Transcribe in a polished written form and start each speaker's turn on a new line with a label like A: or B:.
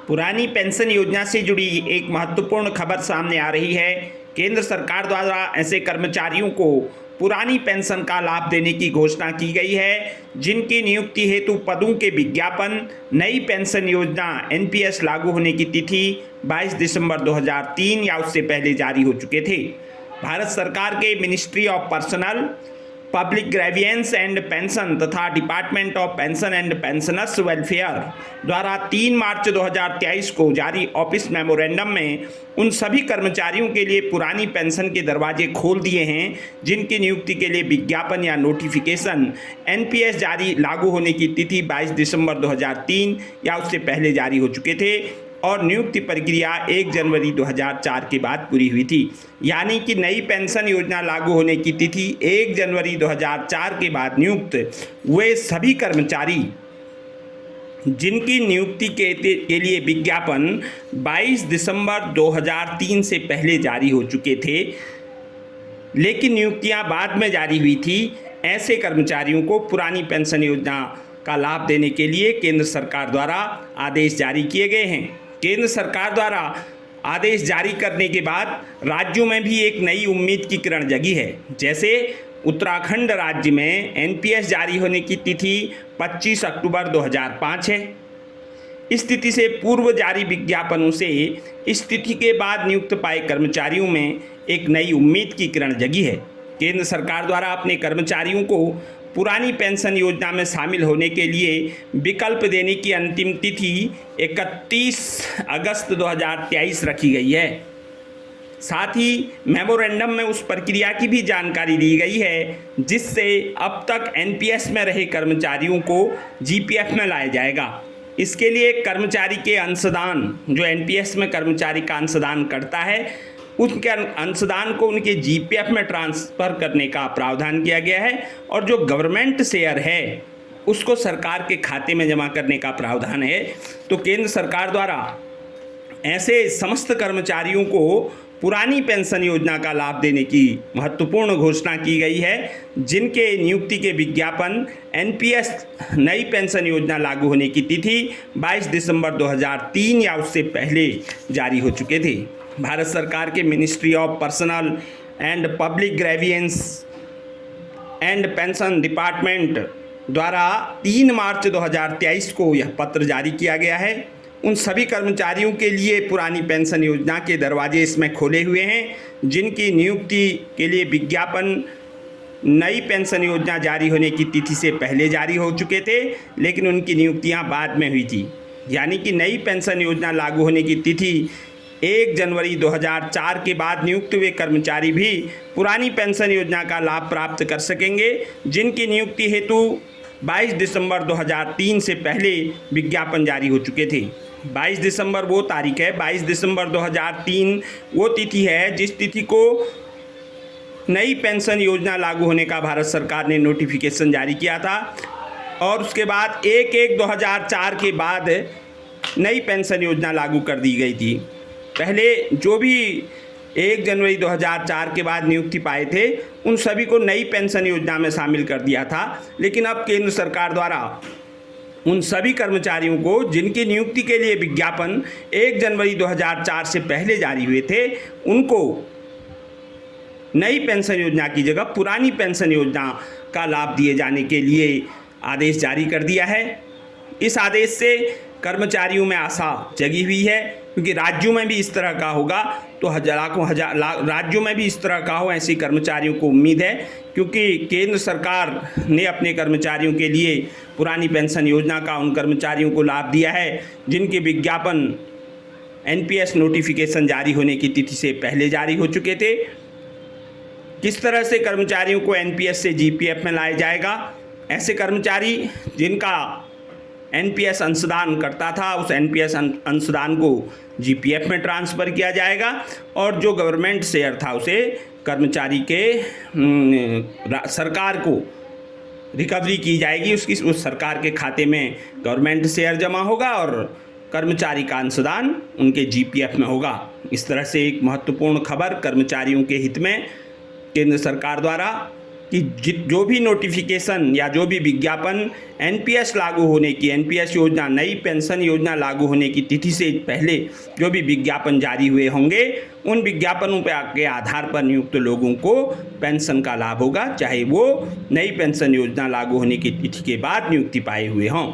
A: पुरानी पेंशन योजना से जुड़ी एक महत्वपूर्ण खबर सामने आ रही है। केंद्र सरकार द्वारा ऐसे कर्मचारियों को पुरानी पेंशन का लाभ देने की घोषणा की गई है जिनकी नियुक्ति हेतु पदों के विज्ञापन नई पेंशन योजना एनपीएस लागू होने की तिथि 22 दिसंबर 2003 या उससे पहले जारी हो चुके थे। भारत सरकार के ministry of personnel public grievances and pension तथा department of pension and pensioners welfare द्वारा 3 मार्च 2023 को जारी ऑफिस मेमोरेंडम में उन सभी कर्मचारियों के लिए पुरानी पेंशन के दरवाजे खोल दिए हैं जिनकी नियुक्ति के लिए विज्ञापन या नोटिफिकेशन एनपीएस जारी लागू होने की तिथि 22 दिसंबर 2003 या उससे पहले जारी हो चुके थे और नियुक्ति प्रक्रिया 1 जनवरी 2004 के बाद पूरी हुई थी। यानी कि नई पेंशन योजना लागू होने की तिथि 1 जनवरी 2004 के बाद नियुक्त हुए सभी कर्मचारी जिनकी नियुक्ति के लिए विज्ञापन 22 दिसंबर 2003 से पहले जारी हो चुके थे लेकिन नियुक्तियां बाद में जारी हुई थी, ऐसे कर्मचारियों को पुरानी पेंशन योजना का लाभ देने के लिए केंद्र सरकार द्वारा आदेश जारी किए गए हैं। केंद्र सरकार द्वारा आदेश जारी करने के बाद राज्यों में भी एक नई उम्मीद की किरण जगी है। जैसे उत्तराखंड राज्य में एनपीएस जारी होने की तिथि 25 अक्टूबर 2005 है। इस तिथि से पूर्व जारी विज्ञापनों से इस तिथि के बाद नियुक्त पाए कर्मचारियों में एक नई उम्मीद की किरण जगी है। केंद्र सरकार द्वारा अपने कर्मचारियों को पुरानी पेंशन योजना में शामिल होने के लिए विकल्प देने की अंतिम तिथि 31 अगस्त 2023 रखी गई है। साथ ही मेमोरेंडम में उस प्रक्रिया की भी जानकारी दी गई है जिससे अब तक एनपीएस में रहे कर्मचारियों को जीपीएफ में लाया जाएगा। इसके लिए कर्मचारी के अंशदान, जो एनपीएस में कर्मचारी का अंशदान करता है, उनके अंशदान को उनके जीपीएफ में ट्रांसफ़र करने का प्रावधान किया गया है और जो गवर्नमेंट शेयर है उसको सरकार के खाते में जमा करने का प्रावधान है। तो केंद्र सरकार द्वारा ऐसे समस्त कर्मचारियों को पुरानी पेंशन योजना का लाभ देने की महत्वपूर्ण घोषणा की गई है जिनके नियुक्ति के विज्ञापन एनपीएस नई पेंशन योजना लागू होने की तिथि 22 दिसंबर 2003 या उससे पहले जारी हो चुके थे। भारत सरकार के ministry of personal and public grievances and pension department द्वारा 3 मार्च 2023 को यह पत्र जारी किया गया है। उन सभी कर्मचारियों के लिए पुरानी पेंशन योजना के दरवाजे इसमें खोले हुए हैं जिनकी नियुक्ति के लिए विज्ञापन नई पेंशन योजना जारी होने की तिथि से पहले जारी हो चुके थे लेकिन उनकी नियुक्तियां बाद में हुई थी। यानी कि नई पेंशन योजना लागू होने की तिथि 1 जनवरी 2004 के बाद नियुक्त हुए कर्मचारी भी पुरानी पेंशन योजना का लाभ प्राप्त कर सकेंगे जिनकी नियुक्ति हेतु 22 दिसंबर 2003 से पहले विज्ञापन जारी हो चुके थे। 22 दिसंबर वो तारीख है, 22 दिसंबर 2003 वो तिथि है जिस तिथि को नई पेंशन योजना लागू होने का भारत सरकार ने नोटिफिकेशन जारी किया था और उसके बाद 1/1/2004 के बाद नई पेंशन योजना लागू कर दी गई थी। पहले जो भी 1 जनवरी 2004 के बाद नियुक्ति पाए थे उन सभी को नई पेंशन योजना में शामिल कर दिया था, लेकिन अब केंद्र सरकार द्वारा उन सभी कर्मचारियों को जिनकी नियुक्ति के लिए विज्ञापन 1 जनवरी 2004 से पहले जारी हुए थे उनको नई पेंशन योजना की जगह पुरानी पेंशन योजना का लाभ दिए जाने के लिए आदेश जारी कर दिया है। इस आदेश से कर्मचारियों में आशा जगी हुई है क्योंकि राज्यों में भी इस तरह का होगा तो राज्यों में भी इस तरह का हो, ऐसी कर्मचारियों को उम्मीद है क्योंकि केंद्र सरकार ने अपने कर्मचारियों के लिए पुरानी पेंशन योजना का उन कर्मचारियों को लाभ दिया है जिनके विज्ञापन एनपीएस नोटिफिकेशन जारी होने की तिथि से पहले जारी हो चुके थे। किस तरह से कर्मचारियों को एनपीएस से जीपीएफ में लाया जाएगा? ऐसे कर्मचारी जिनका एनपीएस अंशदान करता था उस एनपीएस अंशदान को जीपीएफ में ट्रांसफ़र किया जाएगा और जो गवर्नमेंट शेयर था उसे कर्मचारी के सरकार को रिकवरी की जाएगी, उसकी उस सरकार के खाते में गवर्नमेंट शेयर जमा होगा और कर्मचारी का अंशदान उनके जीपीएफ में होगा। इस तरह से एक महत्वपूर्ण खबर कर्मचारियों के हित में केंद्र सरकार द्वारा कि जो भी नोटिफिकेशन या जो भी विज्ञापन एनपीएस लागू होने की, एनपीएस योजना, नई पेंशन योजना लागू होने की तिथि से पहले जो भी विज्ञापन जारी हुए होंगे, उन विज्ञापनों के आधार पर नियुक्त लोगों को पेंशन का लाभ होगा, चाहे वो नई पेंशन योजना लागू होने की तिथि के बाद नियुक्ति पाए हुए हों।